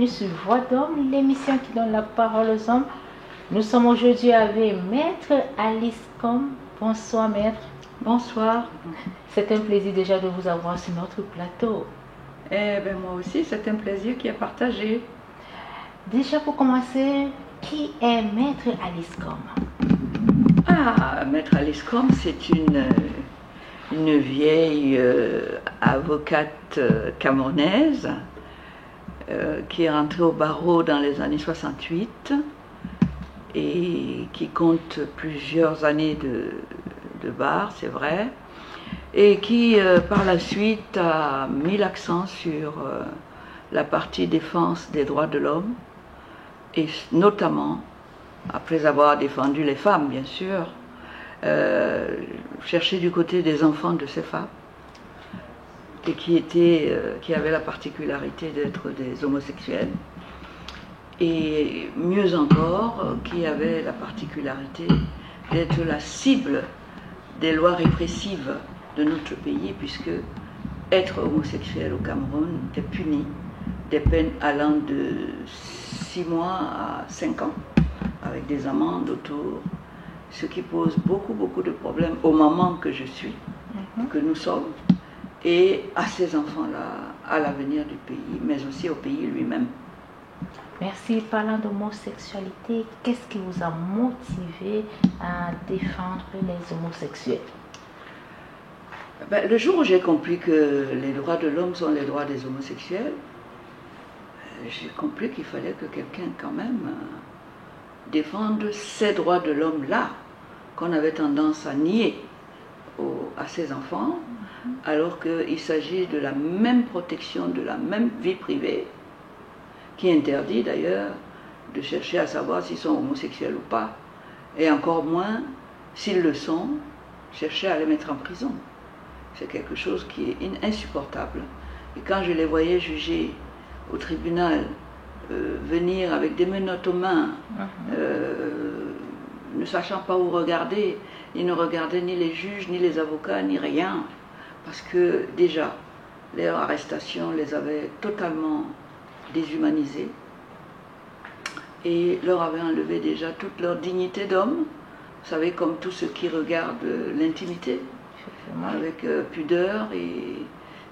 bienvenue sur Voix d'Homme, l'émission qui donne la parole aux hommes. Nous sommes aujourd'hui avec Maître Alice Com. Bonsoir Maître. Bonsoir. C'est un plaisir déjà de vous avoir sur notre plateau. Eh bien moi aussi, c'est un plaisir qui est partagé. Déjà pour commencer, qui est Maître Alice Com? Ah, Maître Alice Com, c'est une vieille avocate camerounaise qui est rentrée au barreau dans les années 68 et qui compte plusieurs années de bar, c'est vrai, et qui par la suite a mis l'accent sur la partie défense des droits de l'homme, et notamment, après avoir défendu les femmes bien sûr, chercher du côté des enfants de ces femmes, et qui avaient la particularité d'être des homosexuels, et mieux encore, qui avaient la particularité d'être la cible des lois répressives de notre pays, puisque être homosexuel au Cameroun est puni des peines allant de 6 mois à 5 ans, avec des amendes autour, ce qui pose beaucoup de problèmes aux mamans que je suis, que nous sommes, et à ces enfants-là, à l'avenir du pays, mais aussi au pays lui-même. Merci. Parlant d'homosexualité, qu'est-ce qui vous a motivé à défendre les homosexuels? Le jour où j'ai compris que les droits de l'homme sont les droits des homosexuels, j'ai compris qu'il fallait que quelqu'un quand même défende ces droits de l'homme-là, qu'on avait tendance à nier à ses enfants, alors qu'il s'agit de la même protection, de la même vie privée, qui interdit d'ailleurs de chercher à savoir s'ils sont homosexuels ou pas, et encore moins, s'ils le sont, chercher à les mettre en prison. C'est quelque chose qui est insupportable. Et quand je les voyais juger au tribunal, venir avec des menottes aux mains, ne sachant pas où regarder, ils ne regardaient ni les juges, ni les avocats, ni rien, parce que déjà, leur arrestation les avait totalement déshumanisés et leur avait enlevé déjà toute leur dignité d'homme. Vous savez, comme tous ceux qui regardent l'intimité avec pudeur, et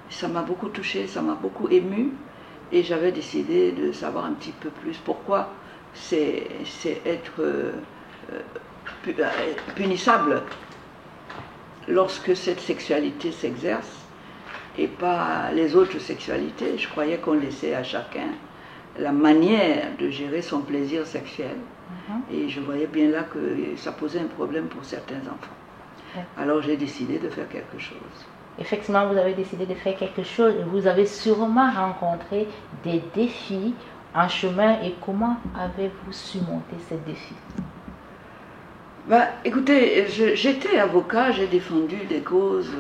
ça m'a beaucoup touchée, ça m'a beaucoup émue, et j'avais décidé de savoir un petit peu plus pourquoi c'est être punissable lorsque cette sexualité s'exerce et pas les autres sexualités. Je croyais qu'on laissait à chacun la manière de gérer son plaisir sexuel, et je voyais bien là que ça posait un problème pour certains enfants. Alors j'ai décidé de faire quelque chose. Effectivement, vous avez décidé de faire quelque chose et vous avez sûrement rencontré des défis en chemin. Et comment avez-vous surmonté ces défis? Écoutez, j'étais avocat, j'ai défendu des causes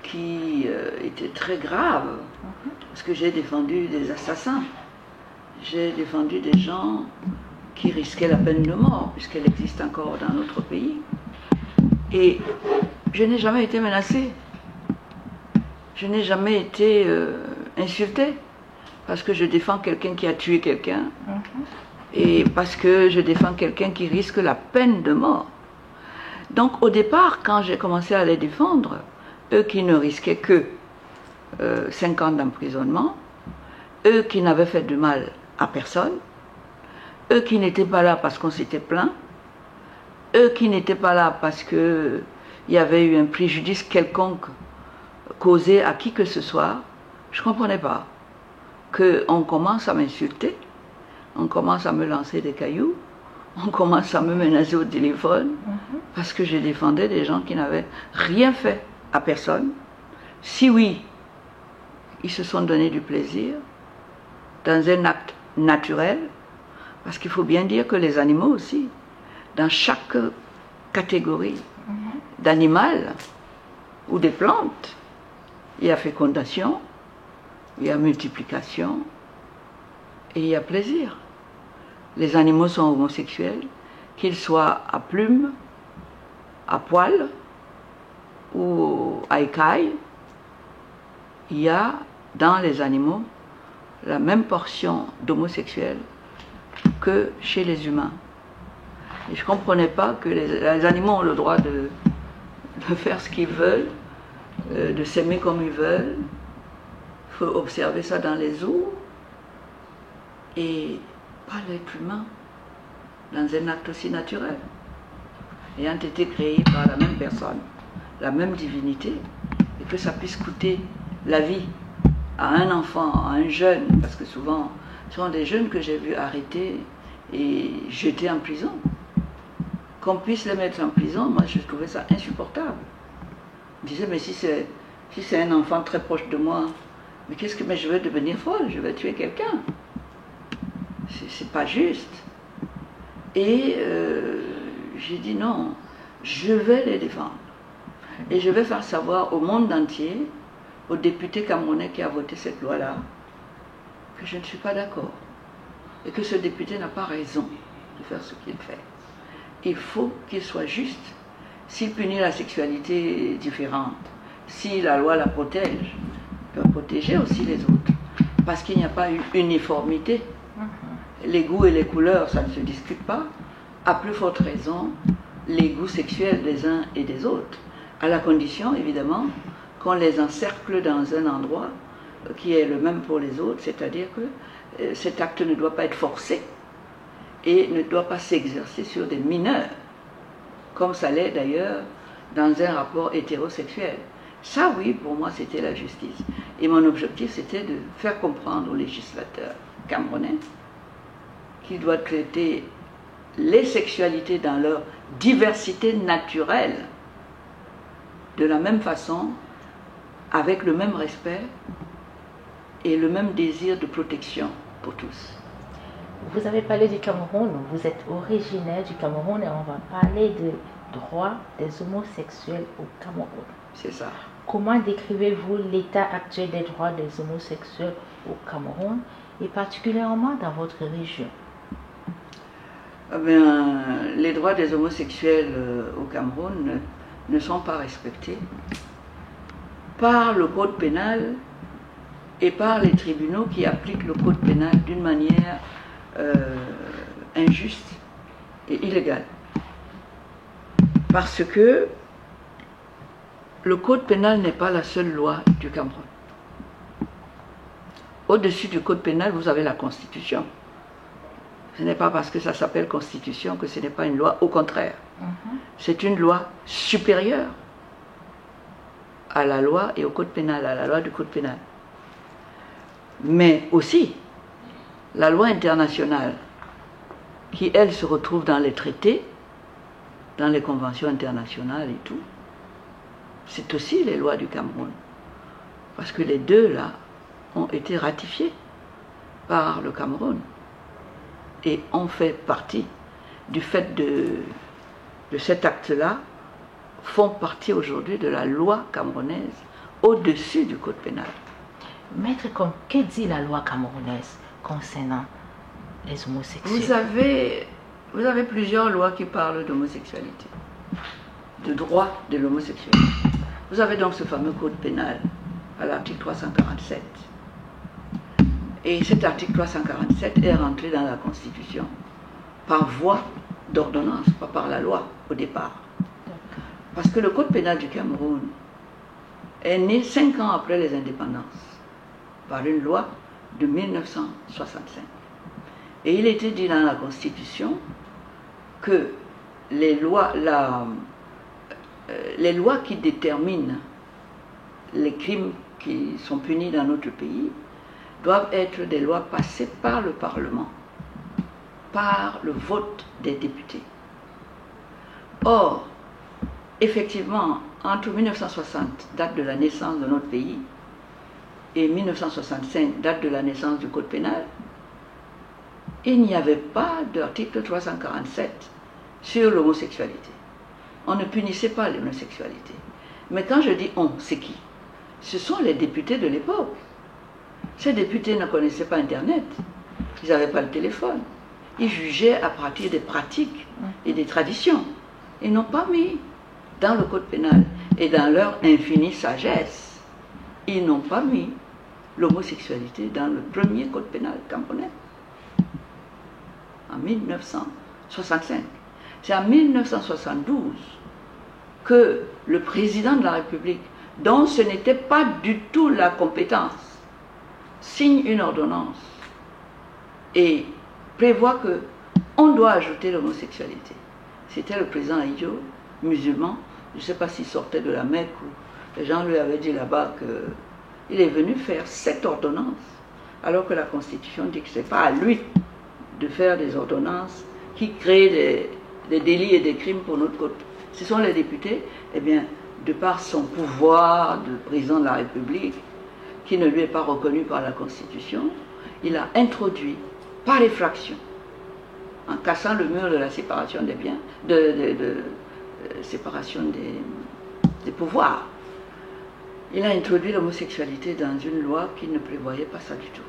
qui étaient très graves, parce que j'ai défendu des assassins, j'ai défendu des gens qui risquaient la peine de mort, puisqu'elle existe encore dans notre pays. Et je n'ai jamais été menacée, je n'ai jamais été insultée, parce que je défends quelqu'un qui a tué quelqu'un, et parce que je défends quelqu'un qui risque la peine de mort. Donc au départ, quand j'ai commencé à les défendre, eux qui ne risquaient que 5 ans d'emprisonnement, eux qui n'avaient fait de mal à personne, eux qui n'étaient pas là parce qu'on s'était plaint, eux qui n'étaient pas là parce qu'il y avait eu un préjudice quelconque causé à qui que ce soit, je ne comprenais pas qu'on commence à m'insulter, on commence à me lancer des cailloux, on commence à me menacer au téléphone, parce que je défendais des gens qui n'avaient rien fait à personne. Si oui, ils se sont donné du plaisir, dans un acte naturel, parce qu'il faut bien dire que les animaux aussi, dans chaque catégorie d'animal ou des plantes, il y a fécondation, il y a multiplication et il y a plaisir. Les animaux sont homosexuels, qu'ils soient à plumes, à poils ou à écailles. Il y a dans les animaux la même portion d'homosexuels que chez les humains. Et je ne comprenais pas que les animaux ont le droit de faire ce qu'ils veulent, de s'aimer comme ils veulent. Il faut observer ça dans les zoos. Et pas l'être humain, dans un acte aussi naturel, ayant été créé par la même personne, la même divinité, et que ça puisse coûter la vie à un enfant, à un jeune, parce que souvent, ce sont des jeunes que j'ai vus arrêter et jeter en prison. Qu'on puisse les mettre en prison, moi je trouvais ça insupportable. Je disais, mais si c'est un enfant très proche de moi, mais mais je vais devenir folle, je vais tuer quelqu'un. C'est pas juste. Et j'ai dit non, je vais les défendre. Et je vais faire savoir au monde entier, au député camerounais qui a voté cette loi-là, que je ne suis pas d'accord. Et que ce député n'a pas raison de faire ce qu'il fait. Il faut qu'il soit juste. S'il punit la sexualité différente, si la loi la protège, il doit protéger aussi les autres. Parce qu'il n'y a pas une uniformité. Les goûts et les couleurs, ça ne se discute pas. À plus forte raison, les goûts sexuels des uns et des autres. À la condition, évidemment, qu'on les encercle dans un endroit qui est le même pour les autres, c'est-à-dire que cet acte ne doit pas être forcé et ne doit pas s'exercer sur des mineurs, comme ça l'est d'ailleurs dans un rapport hétérosexuel. Ça, oui, pour moi, c'était la justice. Et mon objectif, c'était de faire comprendre aux législateurs camerounais qu'ils doivent traiter les sexualités dans leur diversité naturelle de la même façon, avec le même respect et le même désir de protection pour tous. Vous avez parlé du Cameroun, vous êtes originaire du Cameroun et on va parler des droits des homosexuels au Cameroun. C'est ça. Comment décrivez-vous l'état actuel des droits des homosexuels au Cameroun et particulièrement dans votre région? Eh bien, les droits des homosexuels au Cameroun ne sont pas respectés par le code pénal et par les tribunaux qui appliquent le code pénal d'une manière injuste et illégale. Parce que le code pénal n'est pas la seule loi du Cameroun. Au-dessus du code pénal, vous avez la Constitution. Ce n'est pas parce que ça s'appelle Constitution que ce n'est pas une loi, au contraire. C'est une loi supérieure à la loi et au code pénal, à la loi du code pénal. Mais aussi, la loi internationale, qui elle se retrouve dans les traités, dans les conventions internationales et tout, c'est aussi les lois du Cameroun. Parce que les deux, là, ont été ratifiés par le Cameroun et ont fait partie du fait de cet acte-là, font partie aujourd'hui de la loi camerounaise au-dessus du code pénal. Maître, que dit la loi camerounaise concernant les homosexuels? Vous avez plusieurs lois qui parlent d'homosexualité, de droit de l'homosexualité. Vous avez donc ce fameux code pénal à l'article 347. Et cet article 347 est rentré dans la Constitution par voie d'ordonnance, pas par la loi au départ. Parce que le code pénal du Cameroun est né 5 ans après les indépendances, par une loi de 1965. Et il était dit dans la Constitution que les lois qui déterminent les crimes qui sont punis dans notre pays doivent être des lois passées par le Parlement, par le vote des députés. Or, effectivement, entre 1960, date de la naissance de notre pays, et 1965, date de la naissance du Code pénal, il n'y avait pas d'article 347 sur l'homosexualité. On ne punissait pas l'homosexualité. Mais quand je dis on, c'est qui? Ce sont les députés de l'époque. Ces députés ne connaissaient pas Internet, ils n'avaient pas le téléphone. Ils jugeaient à partir des pratiques et des traditions. Ils n'ont pas mis dans le code pénal et dans leur infinie sagesse, ils n'ont pas mis l'homosexualité dans le premier code pénal camerounais, en 1965. C'est en 1972 que le président de la République, dont ce n'était pas du tout la compétence, signe une ordonnance et prévoit qu'on doit ajouter l'homosexualité. C'était le président Aïdjo, musulman, je ne sais pas s'il sortait de la Mecque ou les gens lui avaient dit là-bas qu'il est venu faire cette ordonnance, alors que la Constitution dit que ce n'est pas à lui de faire des ordonnances qui créent des délits et des crimes pour notre côte. Ce sont les députés, eh bien, de par son pouvoir de président de la République, qui ne lui est pas reconnu par la Constitution, il a introduit par effraction, en cassant le mur de la séparation des biens, séparation des pouvoirs, il a introduit l'homosexualité dans une loi qui ne prévoyait pas ça du tout.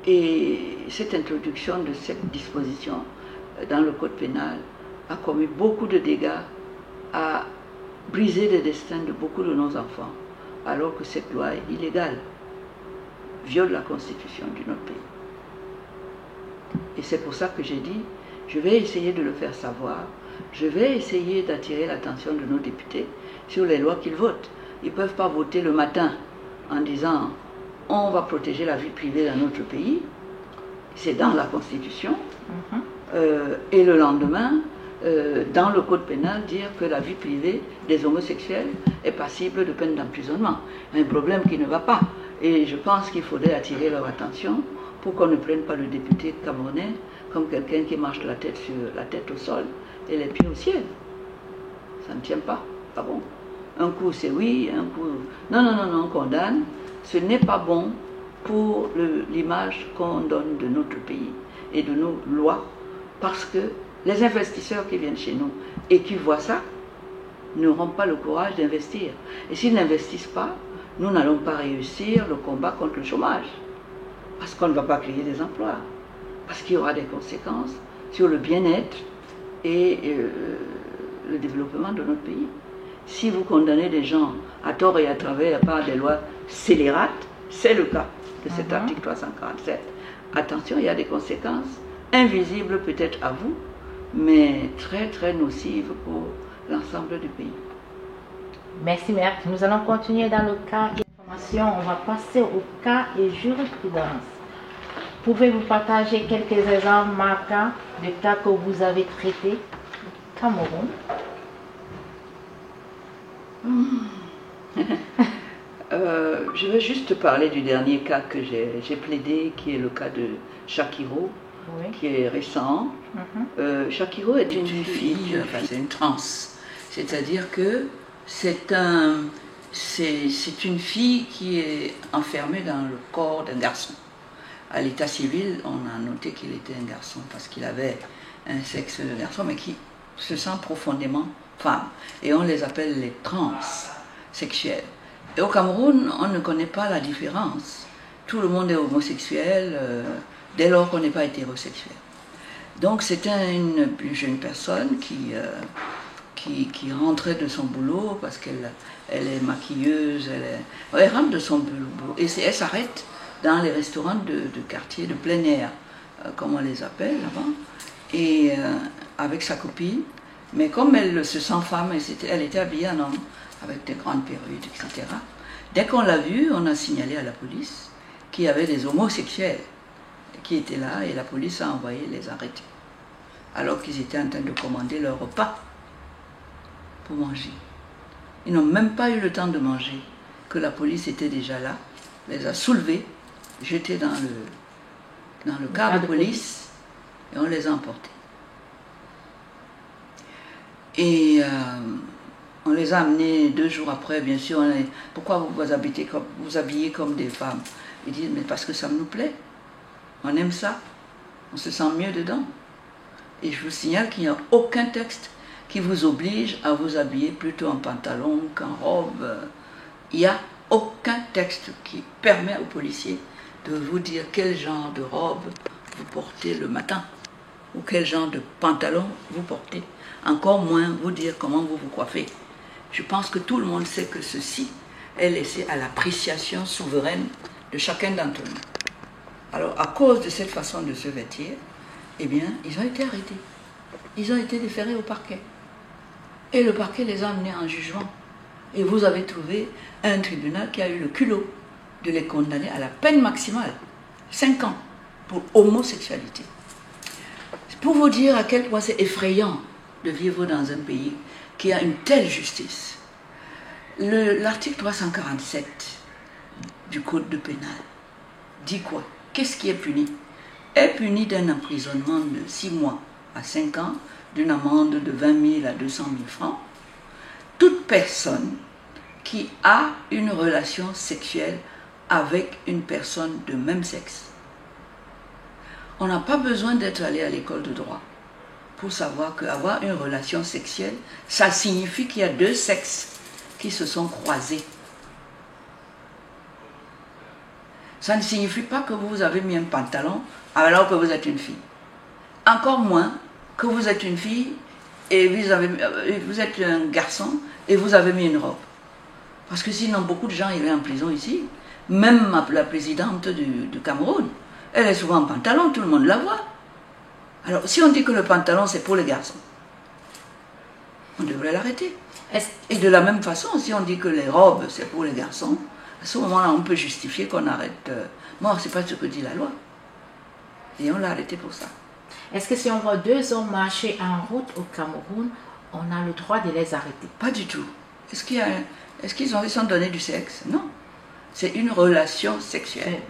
Et cette introduction de cette disposition dans le code pénal a commis beaucoup de dégâts, a brisé les destins de beaucoup de nos enfants, alors que cette loi est illégale, viole la constitution de notre pays. Et c'est pour ça que j'ai dit, je vais essayer de le faire savoir, je vais essayer d'attirer l'attention de nos députés sur les lois qu'ils votent. Ils ne peuvent pas voter le matin en disant on va protéger la vie privée dans notre pays, c'est dans la Constitution, et le lendemain, dans le code pénal, dire que la vie privée des homosexuels est passible de peine d'emprisonnement. Un problème qui ne va pas. Et je pense qu'il faudrait attirer leur attention pour qu'on ne prenne pas le député camerounais comme quelqu'un qui marche la tête au sol et les pieds au ciel. Ça ne tient pas. Ah bon? Un coup c'est oui, un coup... Non, non, non, non, on condamne. Ce n'est pas bon pour l'image qu'on donne de notre pays et de nos lois, parce que les investisseurs qui viennent chez nous et qui voient ça n'auront pas le courage d'investir. Et s'ils n'investissent pas, nous n'allons pas réussir le combat contre le chômage, parce qu'on ne va pas créer des emplois, parce qu'il y aura des conséquences sur le bien-être et le développement de notre pays. Si vous condamnez des gens à tort et à travers par des lois scélérates, c'est le cas de cet article 347. Attention, il y a des conséquences invisibles peut-être à vous, mais très très nocives pour l'ensemble du pays. Merci, Mère. Nous allons continuer dans le cas et information. On va passer au cas et jurisprudence. Pouvez-vous partager quelques exemples marquants de cas que vous avez traités au Cameroun? Je vais juste parler du dernier cas que j'ai plaidé, qui est le cas de Shakiro, oui, qui est récent. Shakiro est une fille, enfin, c'est une trans, c'est-à-dire que c'est une fille qui est enfermée dans le corps d'un garçon. À l'état civil, on a noté qu'il était un garçon parce qu'il avait un sexe de garçon, mais qui se sent profondément femme. Et on les appelle les transsexuels. Et au Cameroun, on ne connaît pas la différence. Tout le monde est homosexuel dès lors qu'on n'est pas hétérosexuel. Donc c'était une jeune personne qui rentrait de son boulot parce qu'elle est maquilleuse, elle rentre de son boulot et elle s'arrête dans les restaurants de quartier, de plein air, comme on les appelle là-bas, et avec sa copine. Mais comme elle se sent femme, elle était habillée en homme, avec des grandes perruques, etc. Dès qu'on l'a vue, on a signalé à la police qu'il y avait des homosexuels qui étaient là et la police a envoyé les arrêter. Alors qu'ils étaient en train de commander leur repas pour manger. Ils n'ont même pas eu le temps de manger, que la police était déjà là, les a soulevés, jetés dans le car de police et on les a emportés. Et on les a amenés 2 jours après, bien sûr. Pourquoi vous habillez comme des femmes? Ils disent, mais parce que ça nous plaît. On aime ça. On se sent mieux dedans. Et je vous signale qu'il n'y a aucun texte qui vous oblige à vous habiller plutôt en pantalon qu'en robe. Il n'y a aucun texte qui permet aux policiers de vous dire quel genre de robe vous portez le matin ou quel genre de pantalon vous portez. Encore moins vous dire comment vous vous coiffez. Je pense que tout le monde sait que ceci est laissée à l'appréciation souveraine de chacun d'entre nous. Alors, à cause de cette façon de se vêtir, eh bien, ils ont été arrêtés. Ils ont été déférés au parquet. Et le parquet les a amenés en jugement. Et vous avez trouvé un tribunal qui a eu le culot de les condamner à la peine maximale, 5 ans, pour homosexualité. C'est pour vous dire à quel point c'est effrayant de vivre dans un pays qui a une telle justice. L'article 347 du Code de pénal dit quoi? Qu'est-ce qui est puni? Est puni d'un emprisonnement de 6 mois à 5 ans, d'une amende de 20 000 à 200 000 francs, toute personne qui a une relation sexuelle avec une personne de même sexe. On n'a pas besoin d'être allé à l'école de droit pour savoir qu'avoir une relation sexuelle, ça signifie qu'il y a 2 sexes qui se sont croisés. Ça ne signifie pas que vous avez mis un pantalon alors que vous êtes une fille. Encore moins que vous êtes une fille et vous êtes un garçon et vous avez mis une robe. Parce que sinon, beaucoup de gens iraient en prison ici. Même la présidente du Cameroun, elle est souvent en pantalon, tout le monde la voit. Alors, si on dit que le pantalon, c'est pour les garçons, on devrait l'arrêter. Et de la même façon, si on dit que les robes, c'est pour les garçons, à ce moment-là, on peut justifier qu'on arrête. Moi, c'est pas ce que dit la loi. Et on l'a arrêté pour ça. Est-ce que si on voit 2 hommes marcher en route au Cameroun, on a le droit de les arrêter? Pas du tout. Est-ce qu'ils sont donnés du sexe? Non. C'est une relation sexuelle.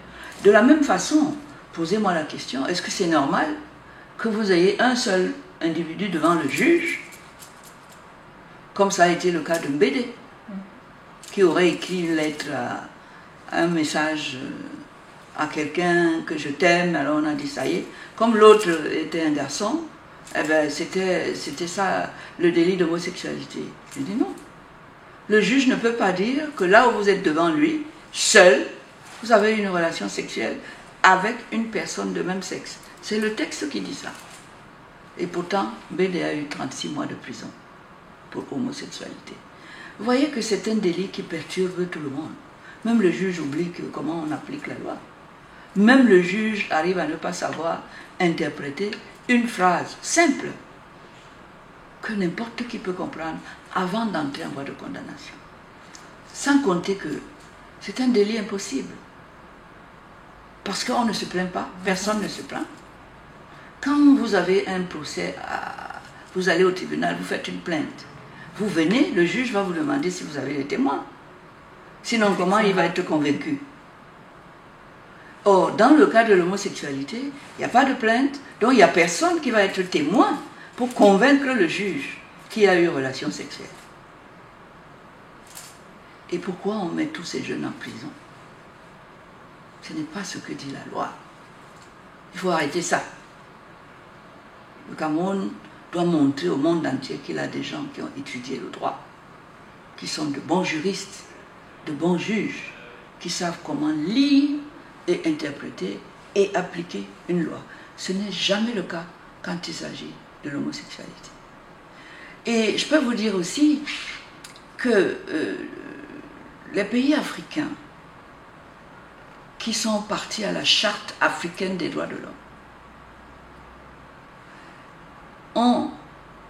De la même façon, posez-moi la question, est-ce que c'est normal que vous ayez un seul individu devant le juge, comme ça a été le cas de Mbédé, qui aurait écrit une lettre, un message à quelqu'un que je t'aime, alors on a dit ça y est. Comme l'autre était un garçon, eh ben c'était ça le délit d'homosexualité. Je dis non. Le juge ne peut pas dire que là où vous êtes devant lui, seul, vous avez une relation sexuelle avec une personne de même sexe. C'est le texte qui dit ça. Et pourtant, Mbédé a eu 36 mois de prison pour homosexualité. Vous voyez que c'est un délit qui perturbe tout le monde. Même le juge oublie comment on applique la loi. Même le juge arrive à ne pas savoir interpréter une phrase simple que n'importe qui peut comprendre avant d'entrer en voie de condamnation. Sans compter que c'est un délit impossible. Parce qu'on ne se plaint pas, personne ne se plaint. Quand vous avez un procès, vous allez au tribunal, vous faites une plainte. Vous venez, le juge va vous demander si vous avez les témoins. Sinon, comment il va être convaincu? Or, dans le cas de l'homosexualité, il n'y a pas de plainte, donc il n'y a personne qui va être témoin pour convaincre le juge qui a eu relation sexuelle. Et pourquoi on met tous ces jeunes en prison? Ce n'est pas ce que dit la loi. Il faut arrêter ça. Le Cameroun doit montrer au monde entier qu'il a des gens qui ont étudié le droit, qui sont de bons juristes, de bons juges, qui savent comment lire et interpréter et appliquer une loi. Ce n'est jamais le cas quand il s'agit de l'homosexualité. Et je peux vous dire aussi que les pays africains qui sont partis à la Charte africaine des droits de l'homme ont,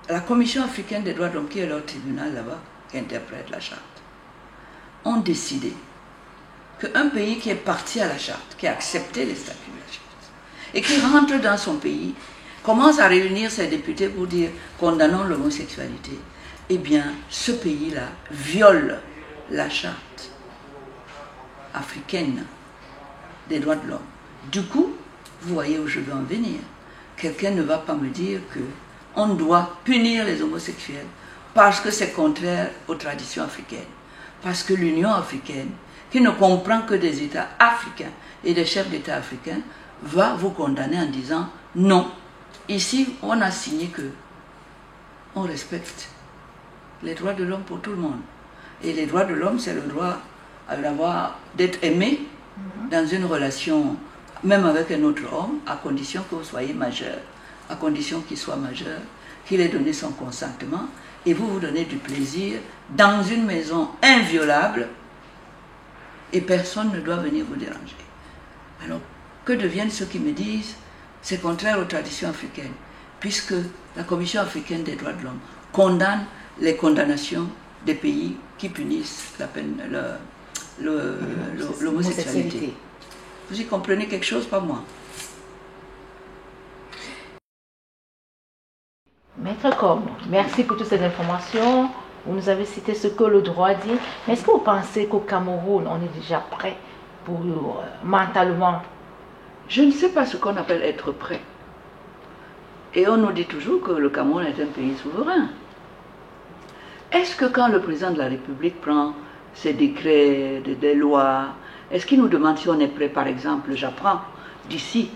la Commission africaine des droits de l'homme, qui est leur tribunal là-bas, qui interprète la Charte, ont décidé qu'un pays qui est parti à la Charte, qui a accepté les statuts de la Charte, et qui rentre dans son pays, commence à réunir ses députés pour dire « condamnons l'homosexualité », eh bien, ce pays-là viole la Charte africaine des droits de l'homme. Du coup, vous voyez où je veux en venir. Quelqu'un ne va pas me dire qu'on doit punir les homosexuels parce que c'est contraire aux traditions africaines. Parce que l'Union africaine, qui ne comprend que des États africains et des chefs d'État africains, va vous condamner en disant non. Ici, on a signé que on respecte les droits de l'homme pour tout le monde. Et les droits de l'homme, c'est le droit d'être aimé dans une relation, même avec un autre homme, à condition que vous soyez majeur, à condition qu'il soit majeur, qu'il ait donné son consentement, et vous vous donnez du plaisir dans une maison inviolable et personne ne doit venir vous déranger. Alors, que deviennent ceux qui me disent c'est contraire aux traditions africaines, puisque la Commission africaine des droits de l'homme condamne les condamnations des pays qui punissent la peine, l'homosexualité. Vous y comprenez quelque chose, pas moi? Maître Combes, merci pour toutes ces informations. Vous nous avez cité ce que le droit dit. Mais est-ce que vous pensez qu'au Cameroun, on est déjà prêt pour mentalement? Je ne sais pas ce qu'on appelle être prêt. Et on nous dit toujours que le Cameroun est un pays souverain. Est-ce que quand le président de la République prend ses décrets, des lois, est-ce qu'il nous demande si on est prêt? Par exemple, j'apprends d'ici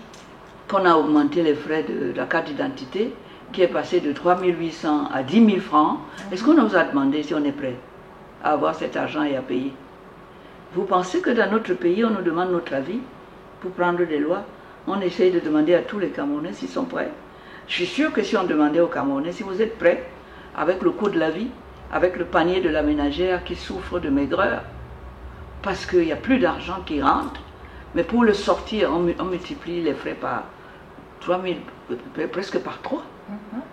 qu'on a augmenté les frais de la carte d'identité, qui est passé de 3 800 à 10 000 francs. Est-ce qu'on nous a demandé si on est prêt à avoir cet argent et à payer? Vous pensez que dans notre pays, on nous demande notre avis pour prendre des lois? On essaye de demander à tous les Camerounais s'ils sont prêts. Je suis sûr que si on demandait aux Camerounais si vous êtes prêts, avec le coût de la vie, avec le panier de la ménagère qui souffre de maigreur, parce qu'il n'y a plus d'argent qui rentre, mais pour le sortir, on multiplie les frais par 3 000, presque par 3.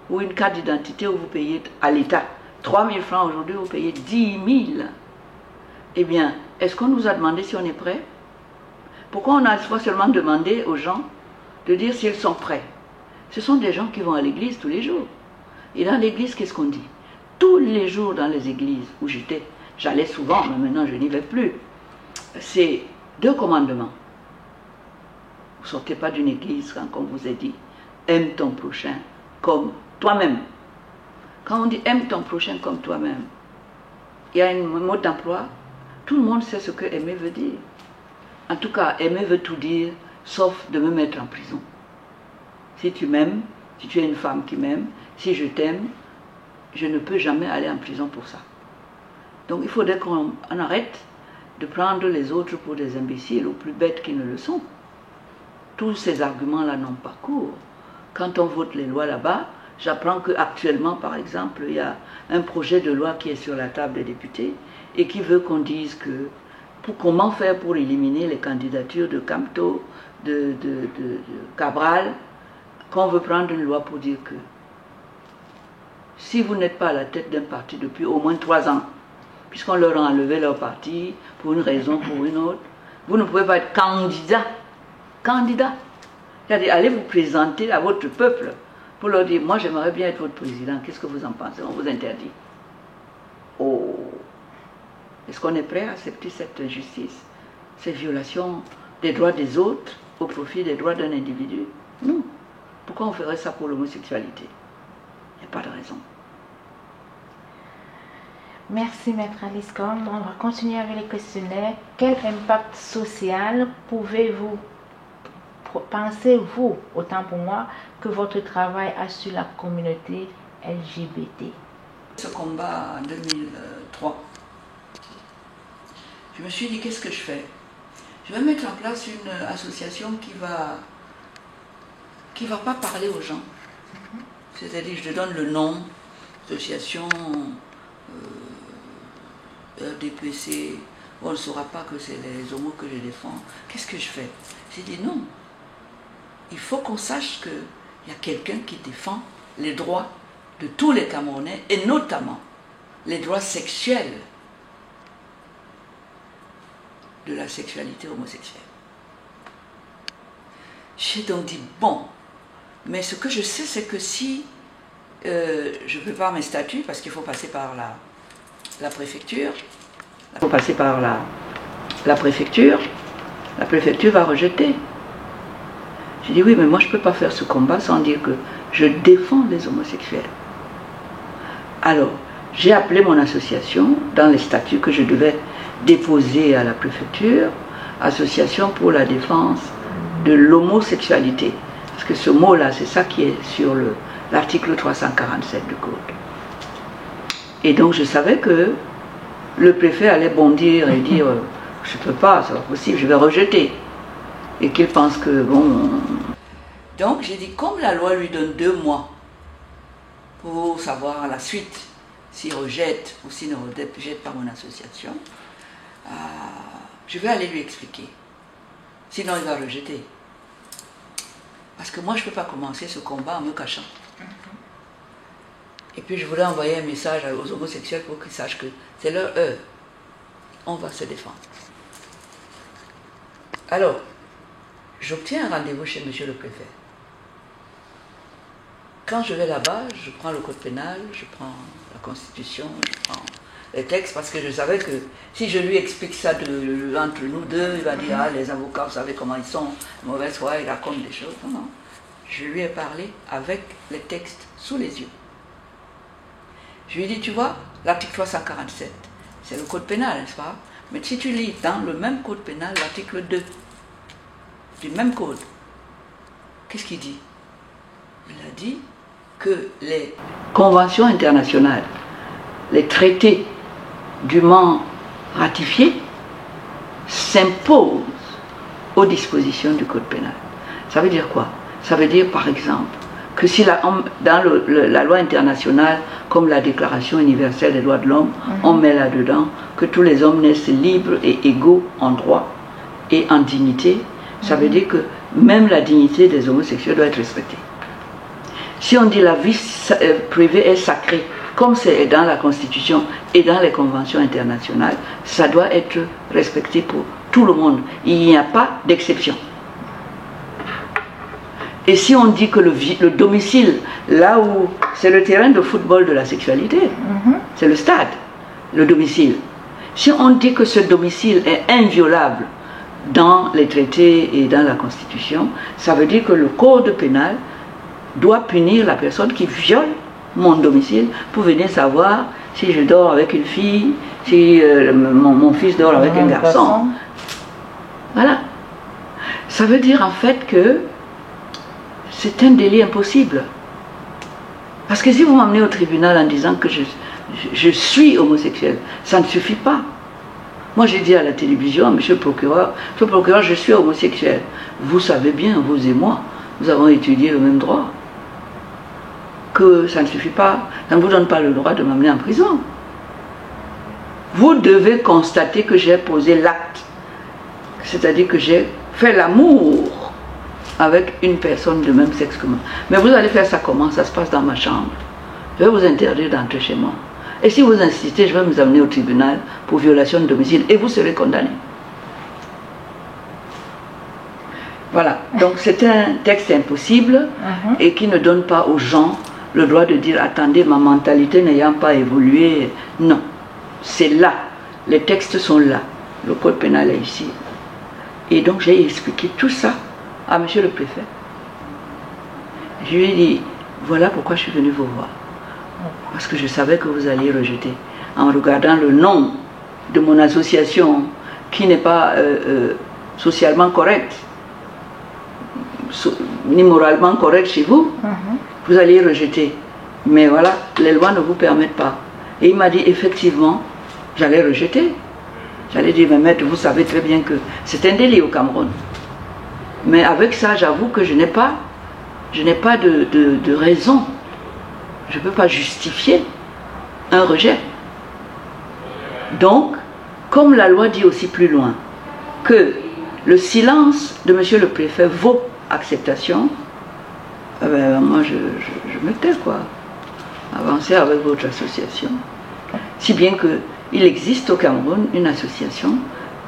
Ou une carte d'identité où vous payez à l'État 3 000 francs, aujourd'hui vous payez 10 000. Eh bien, est-ce qu'on nous a demandé si on est prêt? Pourquoi on a seulement demandé aux gens de dire s'ils sont prêts? Ce sont des gens qui vont à l'église tous les jours. Et dans l'église, qu'est-ce qu'on dit? Tous les jours dans les églises où j'allais souvent, mais maintenant je n'y vais plus. C'est 2 commandements. Vous ne sortez pas d'une église quand on vous a dit aime ton prochain comme toi-même. Quand on dit aime ton prochain comme toi-même, il y a un mode d'emploi. Tout le monde sait ce que aimer veut dire. En tout cas, aimer veut tout dire, sauf de me mettre en prison. Si tu m'aimes, si tu es une femme qui m'aime, si je t'aime, je ne peux jamais aller en prison pour ça. Donc il faudrait qu'on arrête de prendre les autres pour des imbéciles ou plus bêtes qu'ils ne le sont. Tous ces arguments-là n'ont pas cours. Quand on vote les lois là-bas, j'apprends qu'actuellement, par exemple, il y a un projet de loi qui est sur la table des députés et qui veut qu'on dise que comment faire pour éliminer les candidatures de Camto, de Cabral, qu'on veut prendre une loi pour dire que si vous n'êtes pas à la tête d'un parti depuis au moins 3 ans, puisqu'on leur a enlevé leur parti pour une raison ou pour une autre, vous ne pouvez pas être candidat. C'est-à-dire, allez vous présenter à votre peuple pour leur dire, moi j'aimerais bien être votre président, qu'est-ce que vous en pensez? On vous interdit. Oh, est-ce qu'on est prêt à accepter cette injustice, ces violations des droits des autres au profit des droits d'un individu? Non. Pourquoi on ferait ça pour l'homosexualité? Il n'y a pas de raison. Merci Maître Alice Combes. On va continuer avec les questionnaires. Quel impact social pensez-vous, autant pour moi, que votre travail a sur la communauté LGBT? Ce combat en 2003, je me suis dit, qu'est-ce que je fais? Je vais mettre en place une association qui va pas parler aux gens. C'est-à-dire, je donne le nom, association RDPC, on ne saura pas que c'est les homos que je défends. Qu'est-ce que je fais? J'ai dit non. Il faut qu'on sache qu'il y a quelqu'un qui défend les droits de tous les Camerounais, et notamment les droits sexuels de la sexualité homosexuelle. J'ai donc dit, bon, mais ce que je sais, c'est que si je prépare mes statuts, parce qu'il faut passer par la préfecture, la préfecture va rejeter. J'ai dit, oui, mais moi je ne peux pas faire ce combat sans dire que je défends les homosexuels. Alors, j'ai appelé mon association dans les statuts que je devais déposer à la préfecture, Association pour la défense de l'homosexualité. Parce que ce mot-là, c'est ça qui est sur l'article 347 du Code. Et donc je savais que le préfet allait bondir et dire je ne peux pas, c'est pas possible, je vais rejeter. Et qu'il pense que bon. Donc j'ai dit, comme la loi lui donne 2 mois pour savoir la suite, s'il rejette ou s'il ne rejette pas mon association, je vais aller lui expliquer. Sinon, il va rejeter. Parce que moi, je ne peux pas commencer ce combat en me cachant. Et puis, je voulais envoyer un message aux homosexuels pour qu'ils sachent que c'est leur heure. On va se défendre. Alors, j'obtiens un rendez-vous chez monsieur le préfet. Quand je vais là-bas, je prends le code pénal, je prends la constitution, je prends les textes, parce que je savais que si je lui explique ça entre nous deux, il va dire, ah, les avocats, vous savez comment ils sont, mauvaise foi, ils racontent des choses. Non, non. Je lui ai parlé avec les textes sous les yeux. Je lui ai dit, tu vois, l'article 347, c'est le code pénal, n'est-ce pas? Mais si tu lis dans le même code pénal, l'article 2, du même code, qu'est-ce qu'il dit? Il a dit que les conventions internationales, les traités dûment ratifiés, s'imposent aux dispositions du code pénal. Ça veut dire quoi? Ça veut dire par exemple que si dans la loi internationale, comme la Déclaration universelle des droits de l'homme, on met là-dedans que tous les hommes naissent libres et égaux en droit et en dignité, ça veut dire que même la dignité des homosexuels doit être respectée. Si on dit la vie privée est sacrée, comme c'est dans la Constitution et dans les conventions internationales, ça doit être respecté pour tout le monde. Il n'y a pas d'exception. Et si on dit que le domicile, là où c'est le terrain de football de la sexualité, c'est le stade, le domicile. Si on dit que ce domicile est inviolable dans les traités et dans la Constitution, ça veut dire que le code pénal doit punir la personne qui viole mon domicile pour venir savoir si je dors avec une fille, si mon fils dort avec un garçon. Voilà. Ça veut dire en fait que c'est un délit impossible. Parce que si vous m'emmenez au tribunal en disant que je suis homosexuel, ça ne suffit pas. Moi j'ai dit à la télévision, monsieur le procureur, je suis homosexuel. Vous savez bien, vous et moi, nous avons étudié le même droit. Que ça ne suffit pas, ça ne vous donne pas le droit de m'amener en prison. Vous devez constater que j'ai posé l'acte, c'est-à-dire que j'ai fait l'amour avec une personne de même sexe que moi. Mais vous allez faire ça comment? Ça se passe dans ma chambre. Je vais vous interdire d'entrer chez moi. Et si vous insistez, je vais vous amener au tribunal pour violation de domicile et vous serez condamné. Voilà, donc c'est un texte impossible et qui ne donne pas aux gens le droit de dire, attendez, ma mentalité n'ayant pas évolué. Non, c'est là, les textes sont là, le code pénal est ici. Et donc j'ai expliqué tout ça à monsieur le préfet. Je lui ai dit, voilà pourquoi je suis venu vous voir. Parce que je savais que vous alliez rejeter. En regardant le nom de mon association, qui n'est pas socialement correct, ni moralement correct chez vous, vous allez rejeter. Mais voilà, les lois ne vous permettent pas. Et il m'a dit, effectivement, j'allais rejeter. J'allais dire, mais maître, vous savez très bien que c'est un délit au Cameroun. Mais avec ça, j'avoue que je n'ai pas de raison. Je ne peux pas justifier un rejet. Donc, comme la loi dit aussi plus loin, que le silence de monsieur le préfet vaut acceptation, moi je me tais quoi. Avancez avec votre association. Si bien qu'il existe au Cameroun une association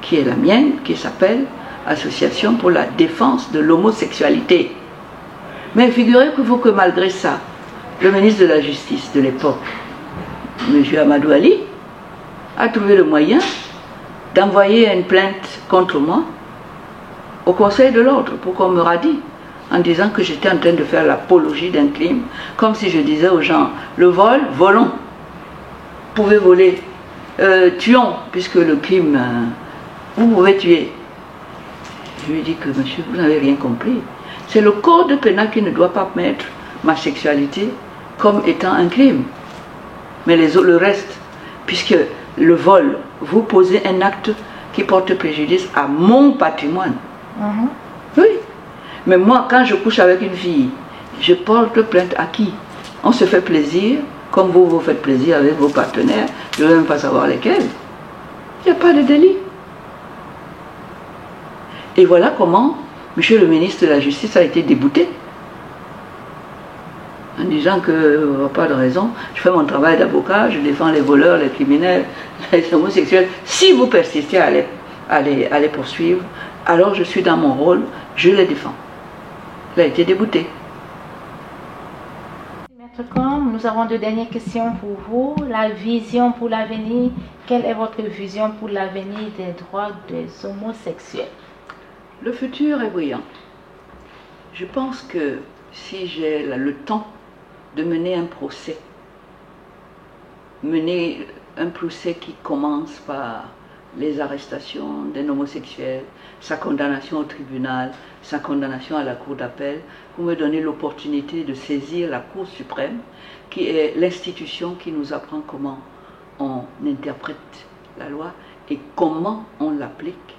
qui est la mienne, qui s'appelle Association pour la défense de l'homosexualité. Mais figurez-vous que malgré ça, le ministre de la Justice de l'époque, M. Amadou Ali, a trouvé le moyen d'envoyer une plainte contre moi au Conseil de l'ordre pour qu'on me radie, en disant que j'étais en train de faire l'apologie d'un crime, comme si je disais aux gens, le vol, volons, vous pouvez voler, tuons, puisque le crime, vous pouvez tuer. Je lui ai dit que monsieur, vous n'avez rien compris. C'est le code pénal qui ne doit pas mettre ma sexualité comme étant un crime. Mais le reste, puisque le vol, vous posez un acte qui porte préjudice à mon patrimoine. Oui. Mais moi, quand je couche avec une fille, je porte plainte à qui? On se fait plaisir, comme vous vous faites plaisir avec vos partenaires, je ne veux même pas savoir lesquels. Il n'y a pas de délit. Et voilà comment Monsieur le ministre de la Justice a été débouté. En disant que, pas de raison, je fais mon travail d'avocat, je défends les voleurs, les criminels, les homosexuels. Si vous persistez à les poursuivre, alors je suis dans mon rôle, je les défends. Il a été débouté. Maître Combe, nous avons deux dernières questions pour vous. La vision pour l'avenir. Quelle est votre vision pour l'avenir des droits des homosexuels? Le futur est brillant. Je pense que si j'ai le temps de mener un procès qui commence par les arrestations d'un homosexuel, sa condamnation au tribunal, sa condamnation à la cour d'appel, vous me donnez l'opportunité de saisir la Cour suprême, qui est l'institution qui nous apprend comment on interprète la loi et comment on l'applique.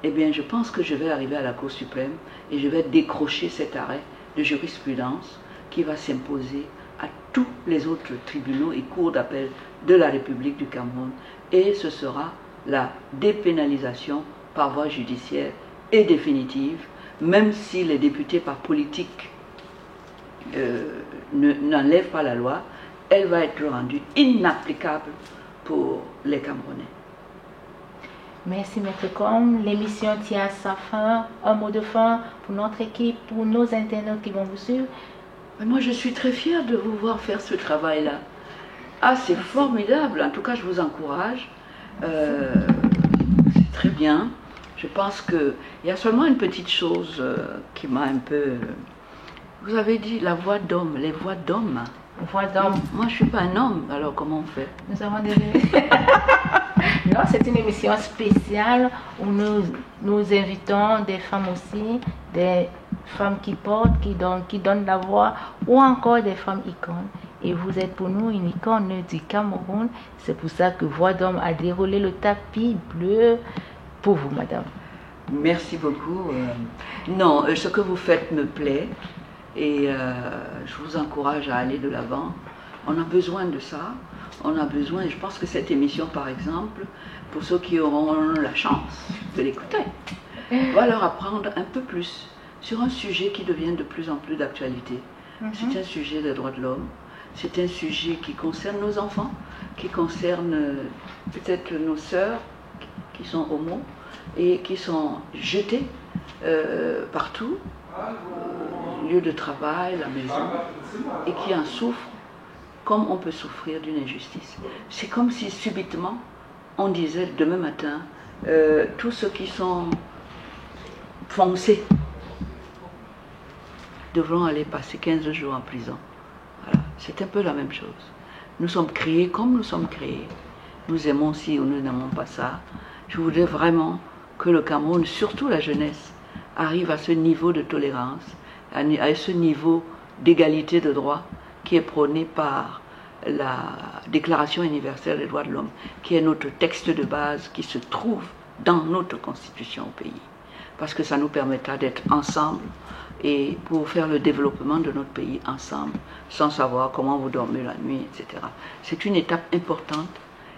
Eh bien, je pense que je vais arriver à la Cour suprême et je vais décrocher cet arrêt de jurisprudence qui va s'imposer à tous les autres tribunaux et cours d'appel de la République du Cameroun. Et ce sera la dépénalisation par voie judiciaire et définitive, même si les députés par politique n'enlèvent pas la loi, elle va être rendue inapplicable pour les Camerounais. Merci Maître Combe. L'émission tient à sa fin. Un mot de fin pour notre équipe, pour nos internautes qui vont vous suivre. Mais moi, je suis très fière de vous voir faire ce travail-là. Ah, c'est formidable. En tout cas, je vous encourage. C'est très bien. Je pense qu'il y a seulement une petite chose qui m'a un peu... Vous avez dit la voix d'homme, les voix d'homme. Voix d'homme. Moi, je ne suis pas un homme, alors comment on fait? Nous avons des... Non, c'est une émission spéciale où nous invitons des femmes aussi, des femmes qui portent, qui donnent la voix, ou encore des femmes icônes. Et vous êtes pour nous une icône du Cameroun. C'est pour ça que Voix d'homme a déroulé le tapis bleu pour vous, madame. Merci beaucoup. Non, ce que vous faites me plaît et je vous encourage à aller de l'avant. On a besoin de ça. On a besoin, et je pense que cette émission, par exemple, pour ceux qui auront la chance de l'écouter, va leur apprendre un peu plus sur un sujet qui devient de plus en plus d'actualité. C'est un sujet des droits de l'homme, c'est un sujet qui concerne nos enfants, qui concerne peut-être nos sœurs qui sont homos et qui sont jetées partout, lieu de travail, la maison, et qui en souffrent comme on peut souffrir d'une injustice. C'est comme si subitement on disait demain matin, tous ceux qui sont foncés devront aller passer 15 jours en prison. Voilà. C'est un peu la même chose. Nous sommes créés comme nous sommes créés. Nous aimons ci ou nous n'aimons pas ça. Je voudrais vraiment que le Cameroun, surtout la jeunesse, arrive à ce niveau de tolérance, à ce niveau d'égalité de droits qui est prôné par la Déclaration universelle des droits de l'homme, qui est notre texte de base qui se trouve dans notre constitution au pays. Parce que ça nous permettra d'être ensemble et pour faire le développement de notre pays ensemble, sans savoir comment vous dormez la nuit, etc. C'est une étape importante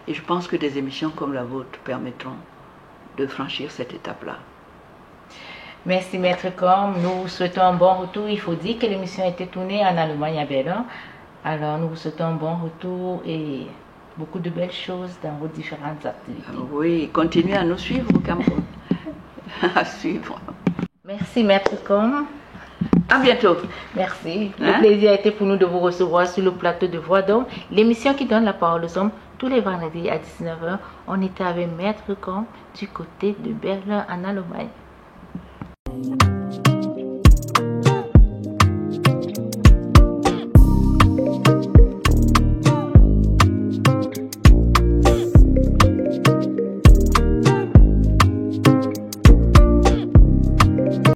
et je pense que des émissions comme la vôtre permettront de franchir cette étape-là. Merci Maître Combe. Nous vous souhaitons un bon retour. Il faut dire que l'émission a été tournée en Allemagne à Berlin. Alors nous vous souhaitons un bon retour et beaucoup de belles choses dans vos différentes activités. Oui, continuez à nous suivre au Cameroun. À suivre. Merci Maître Combe. À bientôt. Merci. Le plaisir a été pour nous de vous recevoir sur le plateau de Voix d'homme, l'émission qui donne la parole aux hommes tous les vendredis à 19h. On était avec Maître Combe du côté de Berlin en Allemagne.